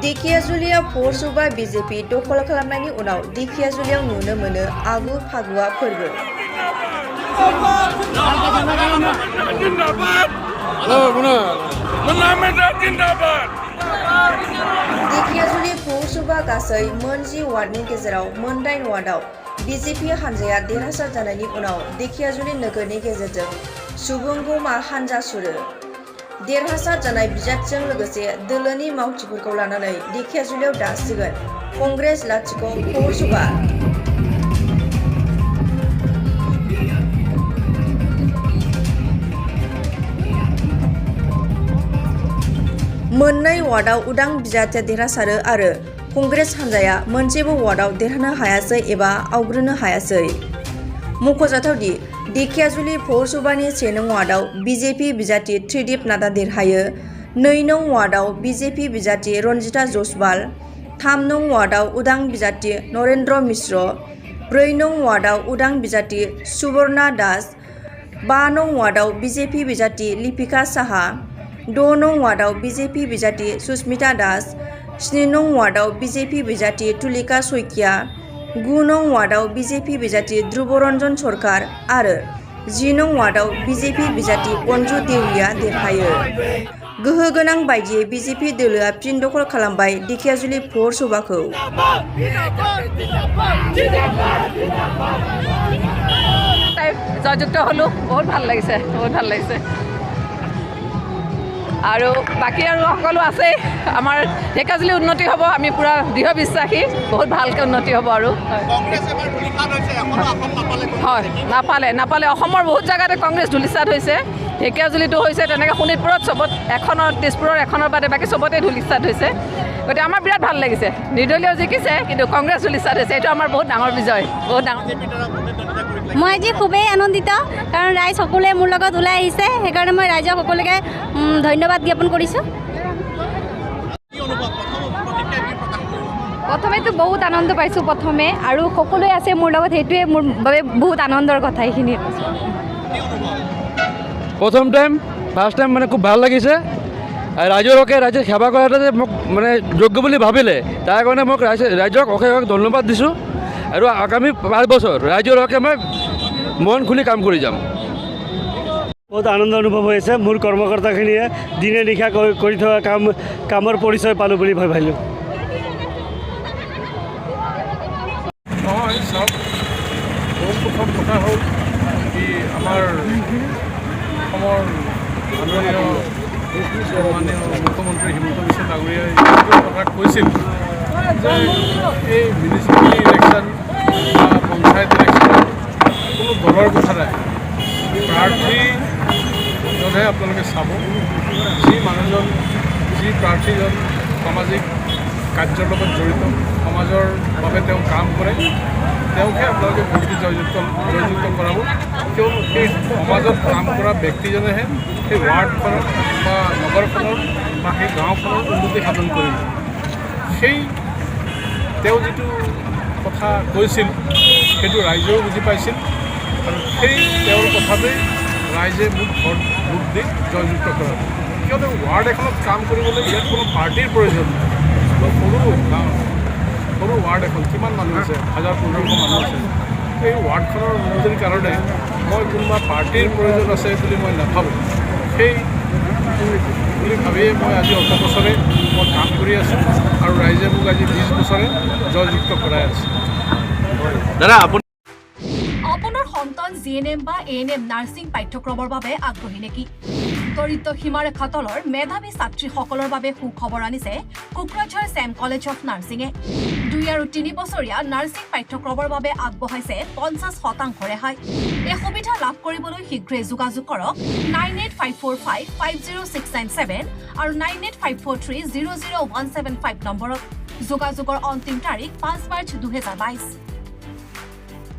दिखियाजुलियाव भरसुबा BJP दखल खालामनायनि उनाव दिखियाजुलियाव नुनो मोनो आगु फागुवा फोरबो। दिखियाजुलि भरसुबा गासै मोन10 वार्डनि गेजेराव मोन8 वार्डआव बीजेपी हानजाया देरहासार जानायनि उनाव दिखियाजुलि नोगोरनि गेजेरजों सुबुंगौमा हानजा सुरो। देरहासार जानाय बिजाथिजों लोगोसे दोलोनि मावथिफोरखौ लानानै दिखियाजुलियाव दासिगोन कंग्रेस लाथिख' भरसुबा। मोननै वार्डआव उदां बिजाथिया देरहासारो आरो कंग्रेस हानजाया मोनसेबो वार्डआव देरहानो हायासै एबा आवग्रिनो हायासै। मख'जाथावदि दिखियाजुलि भरसुबानि 1 नं वार्डआव बीजेपी बिजाथि त्रिदीप नाथआ देरहायो। 2 नं वार्डआव बीजेपी बिजाथि रन्जिता जसवाल, 3 नं वार्डआव उदां बिजाथि नरेन्द्र मिश्र, 4 नं वार्डआव उदां बिजाथि सुवर्णा दास, 5 नं वार्डआव बीजेपी बिजाथि लिपिका साहा, 6 नं वार्डआव बीजेपी बिजाथि सुस्मिता दास, 7 नं वार्डआव बीजेपी बिजाथि तुलिका सयकिया, 9 नं वार्डआव बीजेपी बिजाथि ध्रुवरन्जन सरकार आरो 10 नं वार्डआव बीजेपी बिजाथि अन्जु देउरिया देरहायो। गोहो गोनां बायदियै बीजेपी दोलोआ फिन दखल खालामबाय दिखियाजुलि भरसुबाखौ। জয়যুক্ত হলো, বহুত ভাল লাগিছে, বহুত ভাল লাগিছে। আৰু বাকী আৰু সকলো আছে আমাৰ ঢেকাজুলি উন্নতি হ'ব, আমি পুৰা দৃঢ় বিশ্বাসী, বহুত ভালকৈ উন্নতি হ'ব। আৰু হয় নাপালে অসমৰ বহুত জেগাতে কংগ্ৰেছ ধূলিসাৎ হৈছে। ঢেকীয়াজুলিতো হৈছে, তেনেকৈ শোণিতপুৰত চবত এখনৰ, তেজপুৰৰ এখনৰ বাদে বাকী চবতে ধূলিসাৎ হৈছে। গতিকে আমাৰ বিৰাট ভাল লাগিছে, নিৰ্দলীয় জিকিছে কিন্তু কংগ্ৰেছ ধূলিসাৎ হৈছে, এইটো আমাৰ বহুত ডাঙৰ বিজয়, বহুত ডাঙৰ। মই আজি খুবেই আনন্দিত, কাৰণ ৰাইজ সকলোৱে মোৰ লগত ওলাই আহিছে, সেইকাৰণে মই ৰাইজক সকলোকে ধন্যবাদ জ্ঞাপন কৰিছোঁ। প্ৰথমেতো বহুত আনন্দ পাইছোঁ প্ৰথমে, আৰু সকলোৱে আছে মোৰ লগত, সেইটোৱে মোৰ বাবে বহুত আনন্দৰ কথা। এইখিনি ফাৰ্ষ্ট টাইম মানে খুব ভাল লাগিছে। ৰাইজৰ হকে ৰাইজে সেৱা কৰাটো যে মোক মানে যোগ্য বুলি ভাবিলে, তাৰ কাৰণে মোক ৰাইজক অশেষ ধন্যবাদ দিছোঁ। আৰু আগামী 5 বছৰ ৰাইজৰ হকে মই মন খুলি কাম কৰি যাম। বহুত আনন্দ অনুভৱ হৈ আছে। মোৰ কৰ্মকৰ্তাখিনিয়ে দিনে নিশা কৰি থকা কামৰ পৰিচয় পালোঁ বুলি ভাবিলোঁ। নহয় চাওক, প্ৰথম কথা হ'ল কি আমাৰ অসমৰ মাননীয় মুখ্যমন্ত্ৰী হিমন্ত বিশ্ব ডাঙৰীয়াই কথা কৈছিল যে এই মিউনিচিপালিটি ইলেকশ্যন বা পঞ্চায়ত ইলেকশ্যনত কোনো দলৰ কথা নাই, প্ৰাৰ্থীজনহে আপোনালোকে চাব। যি মানুহজন, যি প্ৰাৰ্থীজন সামাজিক কাৰ্যৰ লগত জড়িত, সমাজৰ বাবে তেওঁ কাম কৰে, তেওঁকহে আপোনালোকে ভোট দি জয়যুক্ত কৰাব। কিয়নো সেই সমাজত কাম কৰা ব্যক্তিজনেহে সেই ৱাৰ্ডখনৰ বা নগৰখনৰ বা সেই গাঁওখনৰ উন্নতি সাধন কৰিব। সেই তেওঁ যিটো কথা কৈছিল সেইটো ৰাইজেও বুজি পাইছিল, আৰু সেই তেওঁৰ কথাতেই ৰাইজে মোক ভোট দি জয়যুক্ত কৰাব। কিয়নো ৱাৰ্ড এখনত কাম কৰিবলৈ ইয়াত কোনো পাৰ্টীৰ প্ৰয়োজন নাই। সৰু গাঁও, সৰু ৱাৰ্ড এখন, কিমান মানুহ আছে, 1000-1500 মানুহ আছে। এই ৱাৰ্ডখনৰ উন্নতিৰ কাৰণে মই কোনোবা পাৰ্টীৰ প্ৰয়োজন আছে বুলি মই নাভাবোঁ। সেই বুলি ভাবিয়ে মই আজি অত বছৰে মই কাম কৰি আছোঁ, আৰু ৰাইজে মোক আজি 20 বছৰে জয়যুক্ত কৰাই আছে। দাদা আপুনি আপোনাৰ সন্তান জিএনএম বা এএনএম নাৰ্ছিং পাঠ্যক্ৰমৰ বাবে আগ্ৰহী নেকি? দৰিদ্ৰ সীমাৰেখা তলৰ মেধাৱী ছাত্ৰীসকলৰ বাবে সুখবৰ আনিছে কোকৰাঝাৰ ছেম কলেজ অফ নাৰ্ছিঙে। 2 আৰু 3 বছৰীয়া নাৰ্ছিং পাঠ্যক্ৰমৰ বাবে আগবঢ়াইছে 50% ৰেহাই। এই সুবিধা লাভ কৰিবলৈ শীঘ্ৰেই যোগাযোগ কৰক 9854550697 আৰু 9854300175 নম্বৰত। যোগাযোগৰ অন্তিম তাৰিখ 5 মাৰ্চ 2022।